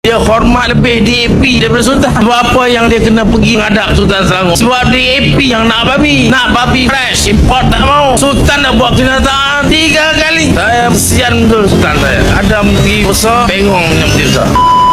Dia hormat lebih DAP daripada Sultan. Sebab apa yang dia kena pergi ngadap Sultan Selangor? Sebab DAP yang nak babi fresh, import tak mau. Sultan dah buat kenyataan 3 kali. Saya kesian betul Sultan saya. Ada menteri besar, bengong punya menteri besar.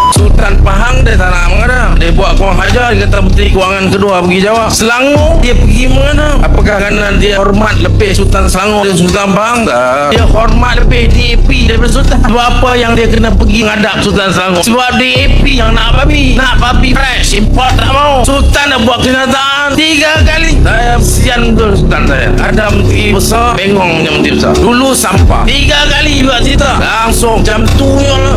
Sultan Pahang dia tak nak mengadap. Dia buat kurang hajar. Dia kata Menteri Kewangan kedua pergi jawab. Selangor dia pergi mengadap. Apakah kerana dia hormat lebih Sultan Selangor dan Sultan Pahang? Tak. Dia hormat lebih DAP daripada Sultan. Sebab apa yang dia kena pergi mengadap Sultan Selangor? Sebab DAP yang nak babi fresh, import tak mau. Sultan dah buat kenyataan 3 kali. Saya kesian betul Sultan saya. Ada menteri besar, bengong punya menteri besar. Dulu sampah 3 kali juga cerita. Langsung jam tu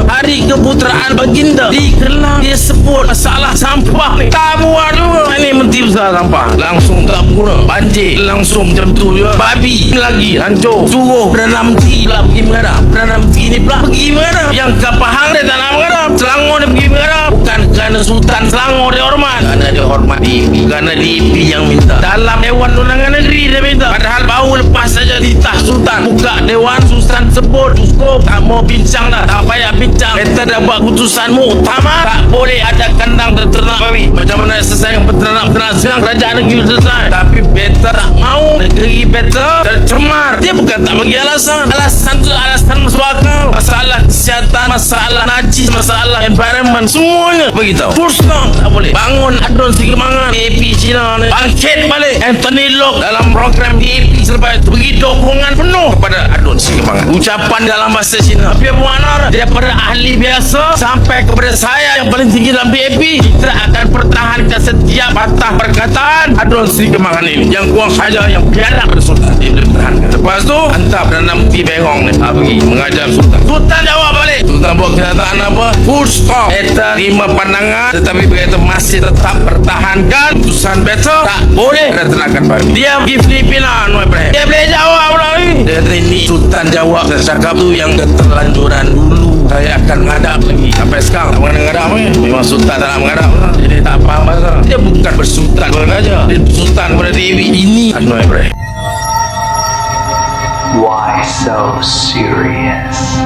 hari keputeraan baginda di Kelang dia sebut masalah sampah ni. Tak buat juga. Ini menteri besar sampah. Langsung tak guna. Banjir. Langsung macam tu juga. Babi lagi hancur. Suruh Perdana Menteri pula pergi mengadap. Perdana Menteri ni pula pergi mengadap. Yang ke Pahang dia tak nak mengadap. Selangor dia pergi mengadap. Bukan kerana Sultan Selangor dia hormat. Kerana dia hormat DAP. Kerana DAP yang minta. Dalam Dewan Undangan Negeri dia minta. Padahal baru lepas saja ditah Sultan. Buka Dewan, Sultan sebut cukup. Tak mau bincang dah. Tak payah bincang. Kita dah buat keputusanmu utama. Tak boleh ada kandang ternak babi. Macam mana selesai peternak silang kerajaan negeri selesai. Tapi better tak mau. Negeri better tercemar. Dia bukan tak bagi alasan. Alasan tu alasan masuk akal. Masalah kesihatan, masalah najis, masalah environment, semuanya beritahu. Full stop. Tak boleh. Bangun adun Sigemangan DAP Cina ni. Bangkit balik Anthony Locke dalam program DAP selepas itu. Beri dukungan penuh kepada adun Sigemangan. Ucapan dalam bahasa Cina. Tapi bermakna daripada ahli biasa sampai kepada saya yang paling tinggi dalam DAP, kita akan pertahankan setiap patah perkataan adun Sigemangan ini. Yang kuang saja yang biarlah pada Sultan dia pertahankan. Lepas tu hantar Perdana Menteri bengong ni pergi mengajar Sultan. Sultan jawab balik. Sultan buat kenyataan apa? Full stop. Kita terima pandangan, tetapi berkata masih tetap pertahankan keputusan better. Tak boleh ada ternakan baru. Dia pergi Filipina, Anwar Ibrahim. Dia boleh jawab pula ni. Dia kata ini Sultan jawab. Saya cakap tu yang keterlanjuran dulu. Saya akan menghadap lagi. Sampai sekarang tak pernah menghadap ni. Memang Sultan tak nak menghadap. Jadi tak faham pasal. Dia bukan bersultan saja. Dia bersultan kepada Dewi. Ini Anwar Ibrahim. Why so serious?